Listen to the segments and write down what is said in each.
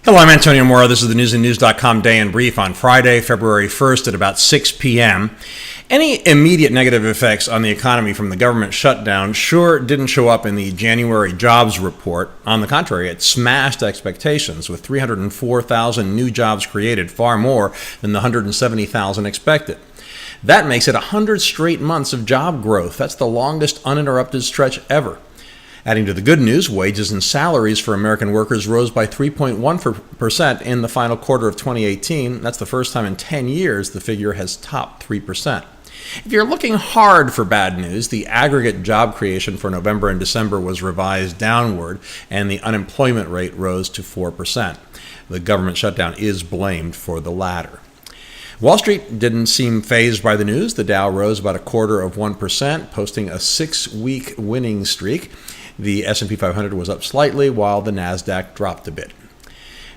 Hello, I'm Antonio Mora. This is the newsandnews.com Day in Brief on Friday, February 1st at about 6 p.m. Any immediate negative effects on the economy from the government shutdown sure didn't show up in the January jobs report. On the contrary, it smashed expectations with 304,000 new jobs created, far more than the 170,000 expected. That makes it 100 straight months of job growth. That's the longest uninterrupted stretch ever. Adding to the good news, wages and salaries for American workers rose by 3.1% in the final quarter of 2018. That's the first time in 10 years the figure has topped 3%. If you're looking hard for bad news, the aggregate job creation for November and December was revised downward, and the unemployment rate rose to 4%. The government shutdown is blamed for the latter. Wall Street didn't seem fazed by the news. The Dow rose about 0.25%, posting a 6-week winning streak. The S&P 500 was up slightly, while the Nasdaq dropped a bit.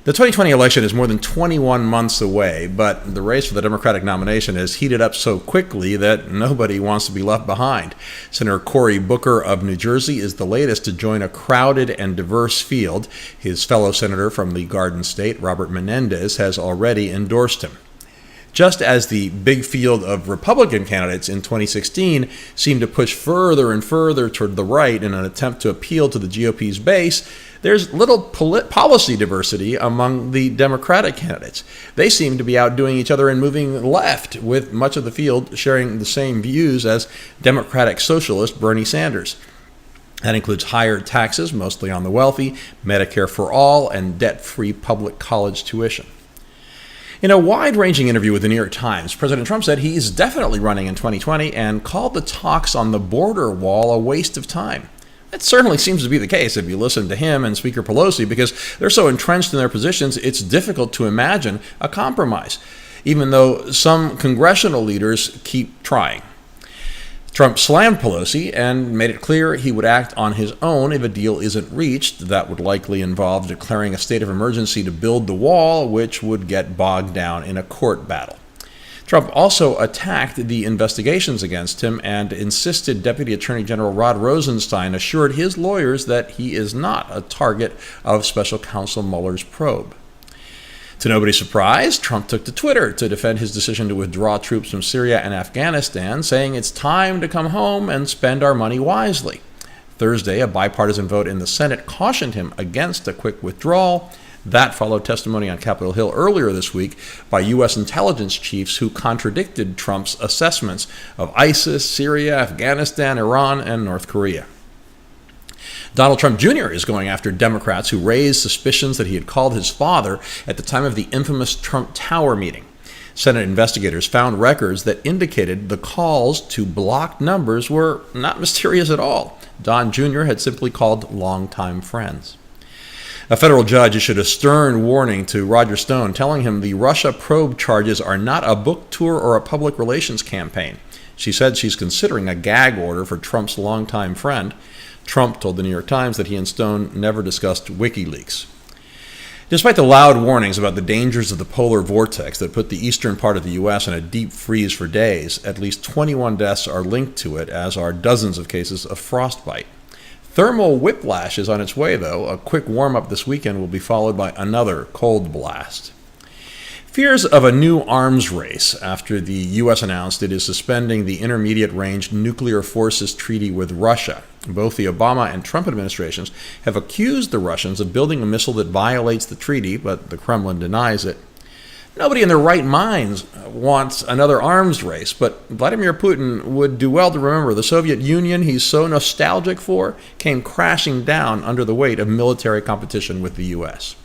The 2020 election is more than 21 months away, but the race for the Democratic nomination has heated up so quickly that nobody wants to be left behind. Senator Cory Booker of New Jersey is the latest to join a crowded and diverse field. His fellow senator from the Garden State, Robert Menendez, has already endorsed him. Just as the big field of Republican candidates in 2016 seemed to push further and further toward the right in an attempt to appeal to the GOP's base, there's little policy diversity among the Democratic candidates. They seem to be outdoing each other and moving left, with much of the field sharing the same views as Democratic socialist Bernie Sanders. That includes higher taxes, mostly on the wealthy, Medicare for all, and debt-free public college tuition. In a wide-ranging interview with the New York Times, President Trump said he's definitely running in 2020 and called the talks on the border wall a waste of time. That certainly seems to be the case if you listen to him and Speaker Pelosi, because they're so entrenched in their positions, it's difficult to imagine a compromise, even though some congressional leaders keep trying. Trump slammed Pelosi and made it clear he would act on his own if a deal isn't reached. That would likely involve declaring a state of emergency to build the wall, which would get bogged down in a court battle. Trump also attacked the investigations against him and insisted Deputy Attorney General Rod Rosenstein assured his lawyers that he is not a target of Special Counsel Mueller's probe. To nobody's surprise, Trump took to Twitter to defend his decision to withdraw troops from Syria and Afghanistan, saying it's time to come home and spend our money wisely. Thursday, a bipartisan vote in the Senate cautioned him against a quick withdrawal. That followed testimony on Capitol Hill earlier this week by U.S. intelligence chiefs who contradicted Trump's assessments of ISIS, Syria, Afghanistan, Iran, and North Korea. Donald Trump Jr. is going after Democrats who raised suspicions that he had called his father at the time of the infamous Trump Tower meeting. Senate investigators found records that indicated the calls to blocked numbers were not mysterious at all. Don Jr. had simply called longtime friends. A federal judge issued a stern warning to Roger Stone, telling him the Russia probe charges are not a book tour or a public relations campaign. She said she's considering a gag order for Trump's longtime friend. Trump told the New York Times that he and Stone never discussed WikiLeaks. Despite the loud warnings about the dangers of the polar vortex that put the eastern part of the U.S. in a deep freeze for days, at least 21 deaths are linked to it, as are dozens of cases of frostbite. Thermal whiplash is on its way, though. A quick warm-up this weekend will be followed by another cold blast. Fears of a new arms race after the U.S. announced it is suspending the Intermediate-Range Nuclear Forces Treaty with Russia. Both the Obama and Trump administrations have accused the Russians of building a missile that violates the treaty, but the Kremlin denies it. Nobody in their right minds wants another arms race, but Vladimir Putin would do well to remember the Soviet Union he's so nostalgic for came crashing down under the weight of military competition with the U.S.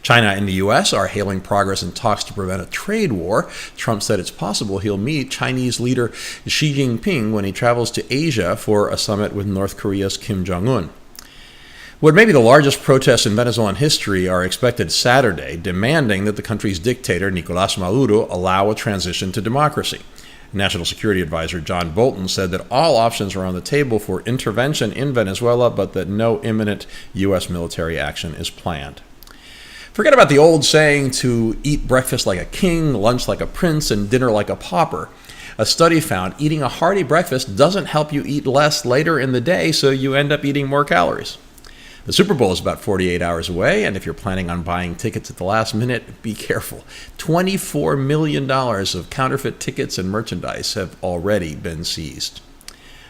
China and the U.S. are hailing progress in talks to prevent a trade war. Trump said it's possible he'll meet Chinese leader Xi Jinping when he travels to Asia for a summit with North Korea's Kim Jong-un. What may be the largest protests in Venezuelan history are expected Saturday, demanding that the country's dictator, Nicolás Maduro, allow a transition to democracy. National Security Advisor John Bolton said that all options are on the table for intervention in Venezuela, but that no imminent U.S. military action is planned. Forget about the old saying to eat breakfast like a king, lunch like a prince, and dinner like a pauper. A study found eating a hearty breakfast doesn't help you eat less later in the day, so you end up eating more calories. The Super Bowl is about 48 hours away, and if you're planning on buying tickets at the last minute, be careful. $24 million of counterfeit tickets and merchandise have already been seized.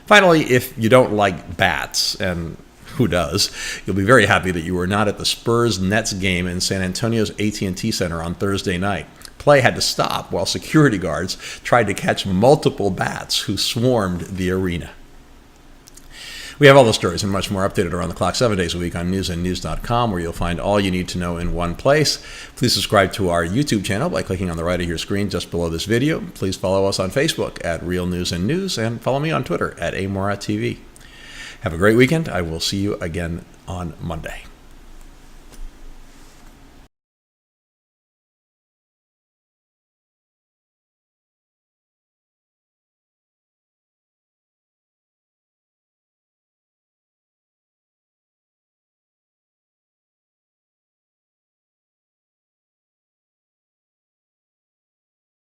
Finally, if you don't like bats, and who does, you'll be very happy that you were not at the Spurs-Nets game in San Antonio's AT&T Center on Thursday night. Play had to stop while security guards tried to catch multiple bats who swarmed the arena. We have all the stories and much more updated around the clock 7 days a week on newsandnews.com, where you'll find all you need to know in one place. Please subscribe to our YouTube channel by clicking on the right of your screen just below this video. Please follow us on Facebook at Real News and News, and follow me on Twitter at AMoraTV. Have a great weekend. I will see you again on Monday.